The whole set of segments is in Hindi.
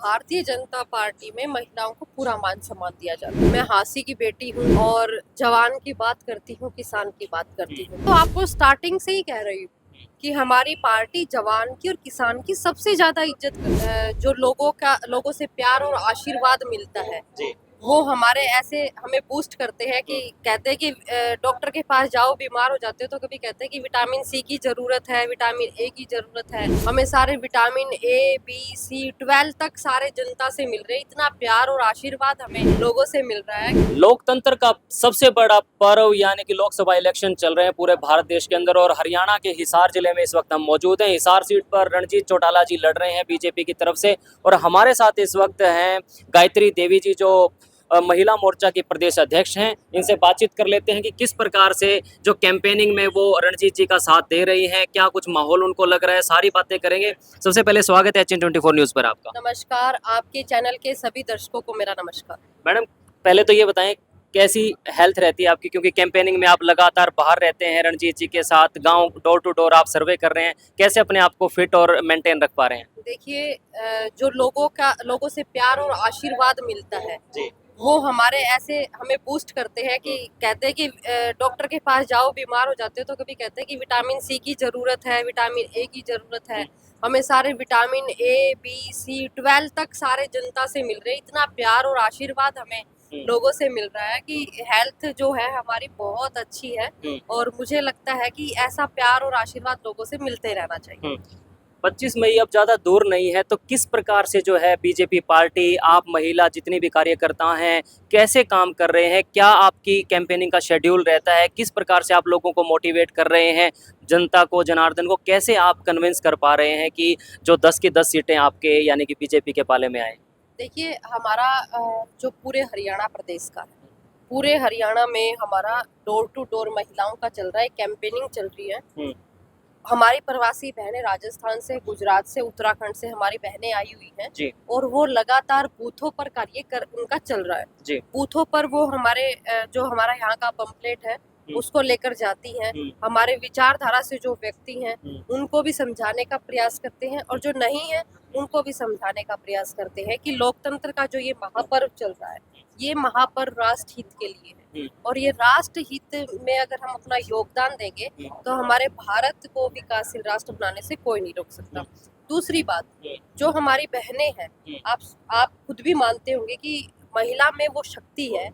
भारतीय जनता पार्टी में महिलाओं को पूरा मान सम्मान दिया जाता है। मैं हांसी की बेटी हूँ और जवान की बात करती हूँ, किसान की बात करती हूँ। तो आपको स्टार्टिंग से ही कह रही हूँ कि हमारी पार्टी जवान की और किसान की सबसे ज्यादा इज्जत करती है। जो लोगों से प्यार और आशीर्वाद मिलता है वो हमारे ऐसे हमें बूस्ट करते हैं कि कहते हैं कि डॉक्टर के पास जाओ, बीमार हो जाते हो तो कभी कहते हैं कि विटामिन सी की जरूरत है, विटामिन ए की जरूरत है। हमें सारे विटामिन ए बी सी 12 तक सारे जनता से मिल रहे हैं। इतना प्यार और आशीर्वाद हमें लोगों से मिल रहा है। लोकतंत्र का सबसे बड़ा पर्व यानी कि लोकसभा इलेक्शन चल रहे हैं पूरे भारत देश के अंदर और हरियाणा के हिसार जिले में इस वक्त हम मौजूद हैं। हिसार सीट पर रणजीत चौटाला जी लड़ रहे हैं बीजेपी की तरफ से और हमारे साथ इस वक्त हैं गायत्री देवी जी जो महिला मोर्चा की प्रदेश अध्यक्ष हैं। इनसे बातचीत कर लेते हैं कि किस प्रकार से जो कैंपेनिंग में वो रणजीत जी का साथ दे रही हैं, क्या कुछ माहौल उनको लग रहा है, सारी बातें करेंगे। सबसे पहले स्वागत है HN24 न्यूज़ पर आपका। नमस्कार, आपके चैनल के सभी दर्शकों को मेरा नमस्कार। मैडम पहले तो ये बताएं कैसी हेल्थ रहती है आपकी, क्योंकि कैंपेनिंग में आप लगातार बाहर रहते हैं रणजीत जी के साथ, गांव डोर टू डोर आप सर्वे कर रहे हैं, कैसे अपने आप को फिट और मेंटेन रख पा रहे हैं? देखिए, जो लोगों से प्यार और आशीर्वाद मिलता है जी वो हमारे ऐसे हमें बूस्ट करते हैं कि कहते हैं कि डॉक्टर के पास जाओ, बीमार हो जाते हो तो कभी कहते हैं कि विटामिन सी की जरूरत है, विटामिन ए की जरूरत है। हमें सारे विटामिन ए बी सी 12 तक सारे जनता से मिल रहे हैं। इतना प्यार और आशीर्वाद हमें लोगों से मिल रहा है कि हेल्थ जो है हमारी बहुत अच्छी है और मुझे लगता है कि ऐसा प्यार और आशीर्वाद लोगों से मिलते रहना चाहिए। 25 मई अब ज़्यादा दूर नहीं है, तो किस प्रकार से जो है बीजेपी पार्टी, आप महिला जितनी भी कार्यकर्ता हैं, कैसे काम कर रहे हैं? क्या आपकी कैंपेनिंग का शेड्यूल रहता है? किस प्रकार से आप लोगों को मोटिवेट कर रहे हैं? जनता को, जनार्दन को कैसे आप कन्विंस कर पा रहे हैं कि जो 10 की 10 सीटें आपके यानी कि बीजेपी के पाले में आए? देखिए, हमारा जो पूरे हरियाणा प्रदेश का है, पूरे हरियाणा में हमारा डोर टू डोर महिलाओं का चल रहा है, कैंपेनिंग चल रही है। हमारी प्रवासी बहनें राजस्थान से, गुजरात से, उत्तराखंड से हमारी बहनें आई हुई हैं जी और वो लगातार बूथों पर उनका चल रहा है। जी बूथों पर वो हमारे जो हमारा यहाँ का पंपलेट है उसको लेकर जाती हैं। हमारे विचारधारा से जो व्यक्ति हैं उनको भी समझाने का प्रयास करते हैं और जो नहीं है उनको भी समझाने का प्रयास करते हैं कि लोकतंत्र का जो ये महापर्व चल रहा है, ये महापर्व राष्ट्र हित के लिए है और ये राष्ट्र हित में अगर हम अपना योगदान देंगे तो हमारे भारत को विकासशील राष्ट्र बनाने से कोई नहीं रोक सकता। दूसरी बात, जो हमारी बहनें हैं, आप खुद भी मानते होंगे कि महिला में वो शक्ति है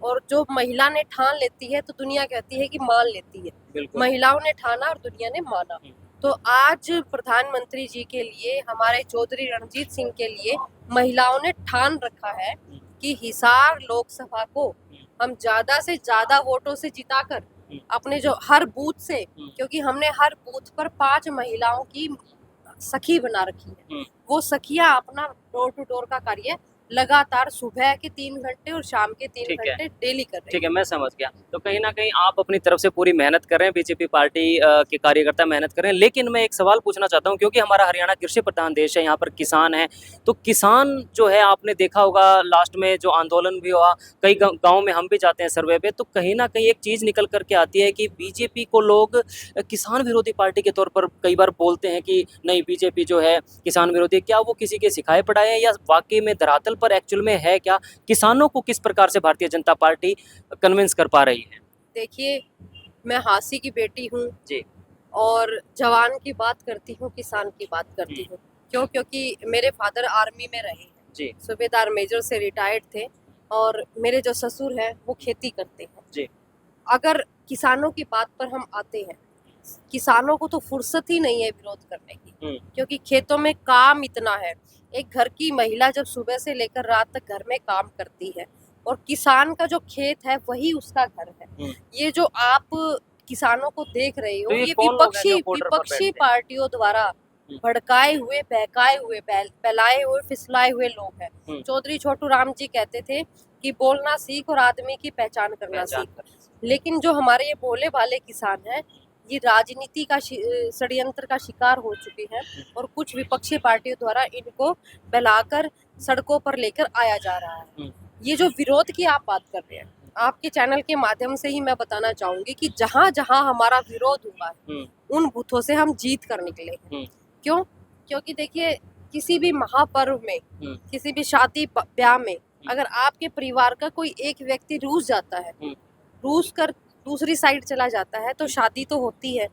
और जो महिला ने ठान लेती है तो दुनिया कहती है कि मान लेती है। महिलाओं ने ठाना और दुनिया ने माना। तो आज प्रधानमंत्री जी के लिए, हमारे चौधरी रणजीत सिंह के लिए महिलाओं ने ठान रखा है कि हिसार लोकसभा को हम ज्यादा से ज्यादा वोटों से जिताकर अपने जो हर बूथ से, क्योंकि हमने हर बूथ पर 5 महिलाओं की सखी बना रखी है, वो सखियां अपना डोर टू डोर का कार्य लगातार सुबह के 3 घंटे और शाम के 3 घंटे डेली कर रहे हैं। ठीक है, मैं समझ गया। तो कहीं ना कहीं आप अपनी तरफ से पूरी मेहनत कर रहे हैं, बीजेपी पार्टी के कार्यकर्ता मेहनत कर रहे हैं, लेकिन मैं एक सवाल पूछना चाहता हूं, क्योंकि हमारा हरियाणा कृषि प्रधान देश है, यहाँ पर किसान है, तो किसान जो है, आपने देखा होगा लास्ट में जो आंदोलन भी हुआ, कई गाँव में हम भी जाते हैं सर्वे पे, तो कहीं ना कहीं एक चीज़ निकल करके आती है कि बीजेपी को लोग किसान विरोधी पार्टी के तौर पर कई बार बोलते हैं कि नहीं, बीजेपी जो है किसान विरोधी। क्या वो किसी के सिखाए पढ़ाए हैं या वाकई में धरातल पर एक्चुअल में है क्या? किसानों को किस प्रकार से भारतीय जनता पार्टी कन्विंस कर पा रही है? देखिए, मैं हांसी की बेटी हूँ जी और जवान की बात करती हूँ, किसान की बात करती हूँ। क्यों? क्योंकि मेरे फादर आर्मी में रहे हैं, जी सूबेदार मेजर से रिटायर्ड थे और मेरे जो ससुर हैं वो खेती करते हैं। जी अगर किसानों की बात पर हम आते हैं, किसानों को तो फुर्सत ही नहीं है विरोध करने की, क्योंकि खेतों में काम इतना है। एक घर की महिला जब सुबह से लेकर रात तक घर में काम करती है और किसान का जो खेत है वही उसका घर है। ये जो आप किसानों को देख रहे हो, तो ये कौन लोग हैं जो border पर विपक्षी बैठते हैं? पार्टियों द्वारा भड़काए हुए, बहकाए हुए, फैलाए हुए, फिसलाए हुए लोग हैं। चौधरी छोटू राम जी कहते थे कि बोलना सीख और आदमी की पहचान करना सीख। लेकिन जो हमारे ये भोले भाले किसान हैं, ये राजनीति का षड्यंत्र का शिकार हो चुके हैं और कुछ विपक्षी पार्टियों द्वारा इनको बहलाकर सड़कों पर लेकर आया जा रहा है। ये जो विरोध की आप बात कर रहे हैं, आपके चैनल के माध्यम से ही मैं बताना चाहूंगी कि जहां जहां हमारा विरोध हुआ है उन बूथों से हम जीत कर निकले हैं। क्यों? क्योंकि देखिए, किसी भी महापर्व में, किसी भी शादी ब्याह में अगर आपके परिवार का कोई एक व्यक्ति रूस जाता है, रूस कर दूसरी साइड चला जाता है, तो शादी तो होती है।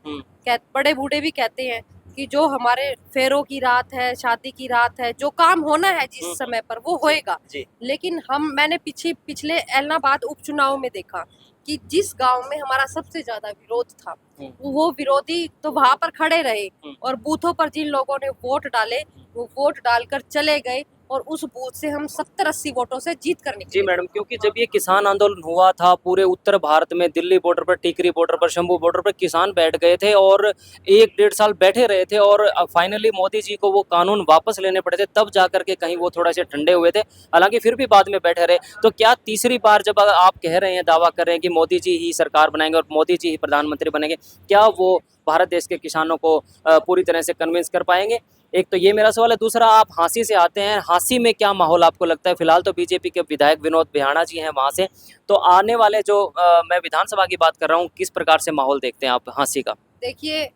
बड़े बूढ़े भी कहते हैं कि जो हमारे फेरों की रात है, शादी की रात है, जो काम होना है जिस समय पर वो होएगा। लेकिन मैंने पिछले एलनाबाद उपचुनाव में देखा कि जिस गांव में हमारा सबसे ज्यादा विरोध था, वो विरोधी तो वहां पर खड़े रहे और बूथों पर जिन लोगों ने वोट डाले वो वोट डालकर चले गए और उस बूथ से हम 70-80 वोटों से जीत कर निकले। जी मैडम, क्योंकि जब ये किसान आंदोलन हुआ था पूरे उत्तर भारत में, दिल्ली बॉर्डर पर, टिकरी बॉर्डर पर, शंभू बॉर्डर पर किसान बैठ गए थे और 1-1.5 साल बैठे रहे थे और फाइनली मोदी जी को वो कानून वापस लेने पड़े थे, तब जाकर के कहीं वो थोड़ा से ठंडे हुए थे। हालांकि फिर भी बाद में बैठे रहे। तो क्या तीसरी बार जब आप कह रहे हैं, दावा कर रहे हैं कि मोदी जी ही सरकार बनाएंगे और मोदी जी ही प्रधानमंत्री बनेंगे, क्या वो भारत देश के किसानों को पूरी तरह से कन्विंस कर पाएंगे? एक तो ये मेरा सवाल है। दूसरा, आप हांसी से आते हैं, हांसी में क्या माहौल आपको लगता है? फिलहाल तो बीजेपी के विधायक विनोद बिहाना जी हैं वहाँ से, तो आने वाले जो मैं विधानसभा की बात कर रहा हूँ, किस प्रकार से माहौल देखते हैं आप हांसी का? देखिए,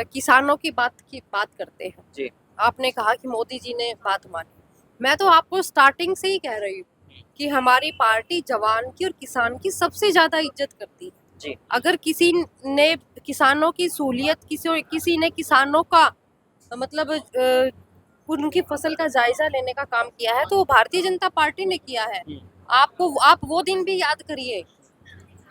किसानों की बात करते हैं जी। आपने कहा कि मोदी जी ने बात मानी, मैं तो आपको स्टार्टिंग से ही कह रही हूँ कि हमारी पार्टी जवान की और किसान की सबसे ज्यादा इज्जत करती है जी। अगर किसी ने किसानों की सहूलियत, किसी ने किसानों का मतलब उनकी फसल का जायजा लेने का काम किया है तो वो भारतीय जनता पार्टी ने किया है। आप वो दिन भी याद करिए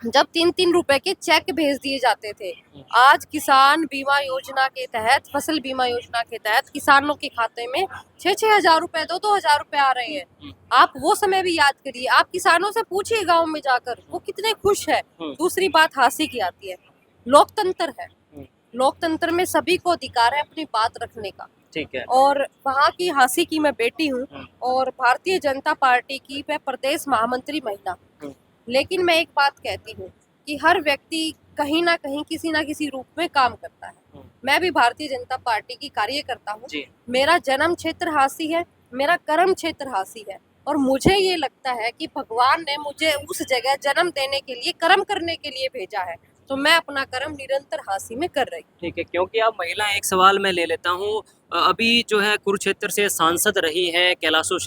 जब 3-3 रुपए के चेक भेज दिए जाते थे। आज किसान बीमा योजना के तहत, फसल बीमा योजना के तहत किसानों के खाते में 6-6 हजार रुपए, 2-2 हजार रुपए आ रहे हैं। आप वो समय भी याद करिए, आप किसानों से पूछिए गाँव में जाकर वो कितने खुश है। दूसरी बात हांसी की आती है, लोकतंत्र है, लोकतंत्र में सभी को अधिकार है अपनी बात रखने का। ठीक है। और वहाँ की हांसी की मैं बेटी हूँ और भारतीय जनता पार्टी की मैं प्रदेश महामंत्री महिला। लेकिन मैं एक बात कहती हूँ कि हर व्यक्ति कहीं ना कहीं किसी ना किसी रूप में काम करता है। मैं भी भारतीय जनता पार्टी की कार्यकर्ता हूँ। मेरा जन्म क्षेत्र हांसी है, मेरा कर्म क्षेत्र हांसी है और मुझे ये लगता है कि भगवान ने मुझे उस जगह जन्म देने के लिए, कर्म करने के लिए भेजा है, तो मैं अपना कर्म निरंतर हांसी में कर रही हूँ। ठीक है, क्योंकि आप महिला, एक सवाल मैं ले लेता हूँ। अभी जो है कुरुक्षेत्र से सांसद रही है कैलाशो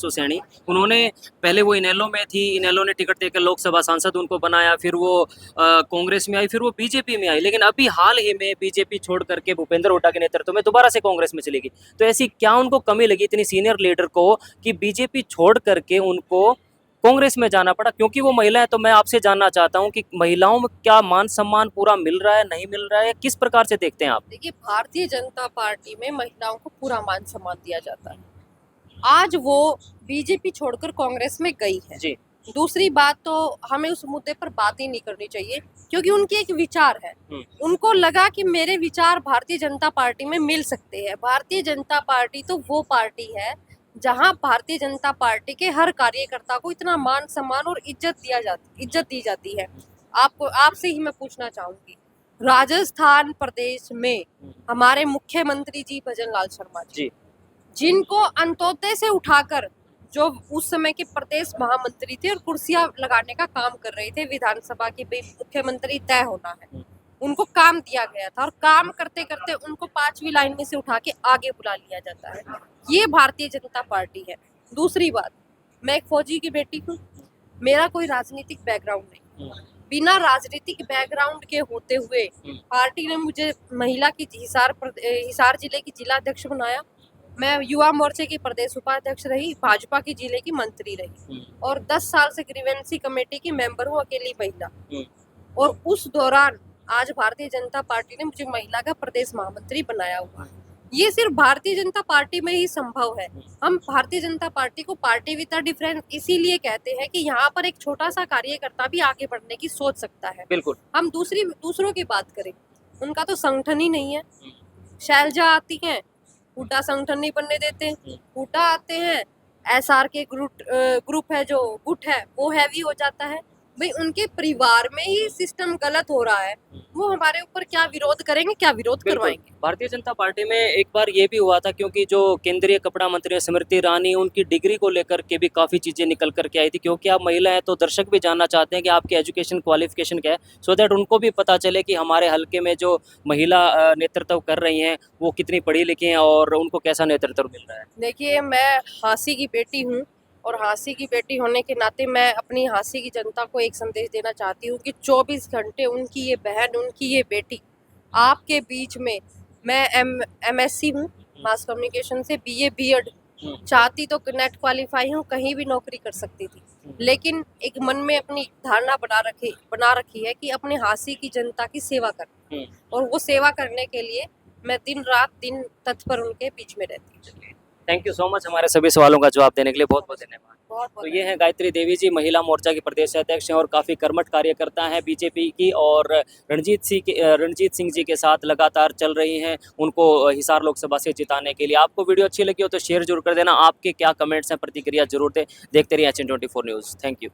सैनी। उन्होंने पहले वो इनेलो में थी, इनेलो ने टिकट देकर लोकसभा सांसद उनको बनाया, फिर वो कांग्रेस में आई, फिर वो बीजेपी में आई, लेकिन अभी हाल ही में बीजेपी छोड़ करके भूपेंद्र हुड्डा के नेतृत्व में दोबारा से कांग्रेस में चली गई। तो ऐसी क्या उनको कमी लगी इतनी सीनियर लीडर को कि बीजेपी छोड़ करके उनको कांग्रेस में जाना पड़ा? क्योंकि वो महिला है, तो मैं आपसे जानना चाहता हूं कि महिलाओं में क्या मान सम्मान पूरा मिल रहा है, नहीं मिल रहा है, किस प्रकार से देखते हैं आप? देखिए, भारतीय जनता पार्टी में महिलाओं को पूरा मान सम्मान दिया जाता है। आज वो बीजेपी छोड़कर कांग्रेस में गई है जी। दूसरी बात, तो हमें उस मुद्दे पर बात ही नहीं करनी चाहिए क्योंकि उनकी एक विचार है, उनको लगा कि मेरे विचार भारतीय जनता पार्टी में मिल सकते हैं। भारतीय जनता पार्टी तो वो पार्टी है जहां भारतीय जनता पार्टी के हर कार्यकर्ता को इतना मान सम्मान और इज्जत दी जाती है। आपसे ही मैं पूछना चाहूंगी, राजस्थान प्रदेश में हमारे मुख्यमंत्री जी भजन लाल शर्मा जी, जिनको अंत्योदय से उठाकर, जो उस समय के प्रदेश महामंत्री थे और कुर्सियां लगाने का काम कर रहे थे, विधानसभा के मुख्यमंत्री तय होना है, उनको काम दिया गया था और काम करते करते उनको 5वीं लाइन में से उठा के आगे बुला लिया जाता है। ये भारतीय जनता पार्टी है। दूसरी बात, मैं एक फौजी की बेटी हूँ, मेरा कोई राजनीतिक बैकग्राउंड नहीं, बिना राजनीतिक बैकग्राउंड के होते हुए पार्टी ने मुझे महिला की हिसार जिले की जिला अध्यक्ष बनाया। मैं युवा मोर्चे की प्रदेश उपाध्यक्ष रही, भाजपा की जिले की मंत्री रही और 10 साल से ग्रीवेंसी कमेटी की मेंबर हूँ, अकेली महिला। और उस दौरान आज भारतीय जनता पार्टी ने मुझे महिला का प्रदेश महामंत्री बनाया हुआ है। ये सिर्फ भारतीय जनता पार्टी में ही संभव है। हम भारतीय जनता पार्टी को पार्टी विद डिफरेंस इसीलिए कहते हैं कि यहाँ पर एक छोटा सा कार्यकर्ता भी आगे बढ़ने की सोच सकता है। बिल्कुल। हम दूसरों की बात करें, उनका तो संगठन ही नहीं है। शैलजा आती है, हुड्डा संगठन नहीं बनने देते, हुड्डा आते हैं, SR के ग्रुप है, जो गुट है वो हैवी हो जाता है, भाई उनके परिवार में ही सिस्टम गलत हो रहा है, वो हमारे ऊपर क्या विरोध करेंगे, क्या विरोध बिल्कुल। करवाएंगे। भारतीय जनता पार्टी में एक बार ये भी हुआ था, क्योंकि जो केंद्रीय कपड़ा मंत्री स्मृति ईरानी, उनकी डिग्री को लेकर के भी काफ़ी चीज़ें निकल कर के आई थी, क्योंकि आप महिला हैं तो दर्शक भी जानना चाहते हैं कि आपकी एजुकेशन क्वालिफिकेशन क्या है, सो दैट उनको भी पता चले कि हमारे हल्के में जो महिला नेतृत्व कर रही हैं वो कितनी पढ़ी लिखी हैं और उनको कैसा नेतृत्व मिल रहा है। देखिए, मैं हांसी की बेटी हूँ और हांसी की बेटी होने के नाते मैं अपनी हांसी की जनता को एक संदेश देना चाहती हूँ कि 24 घंटे उनकी ये बहन, उनकी ये बेटी आपके बीच में, मैं MSc हूँ मास कम्युनिकेशन से, BA B.Ed, चाहती तो नेट क्वालिफाई हूँ, कहीं भी नौकरी कर सकती थी, लेकिन एक मन में अपनी धारणा बना रखी है कि अपने हांसी की जनता की सेवा कर, और वो सेवा करने के लिए मैं दिन तत्पर उनके बीच में रहती हूँ। थैंक यू सो मच हमारे सभी सवालों का जवाब देने के लिए, बहुत बहुत धन्यवाद। बहुत तो ये हैं गायत्री देवी जी, महिला मोर्चा की प्रदेश अध्यक्ष हैं और काफ़ी कर्मठ कार्यकर्ता हैं बीजेपी की, और रणजीत सिंह जी के साथ लगातार चल रही हैं उनको हिसार लोकसभा से जिताने के लिए। आपको वीडियो अच्छी लगी हो तो शेयर जरूर कर देना, आपके क्या कमेंट्स हैं, प्रतिक्रिया जरूर दें। देखते रहिए HN24 न्यूज़। Thank you.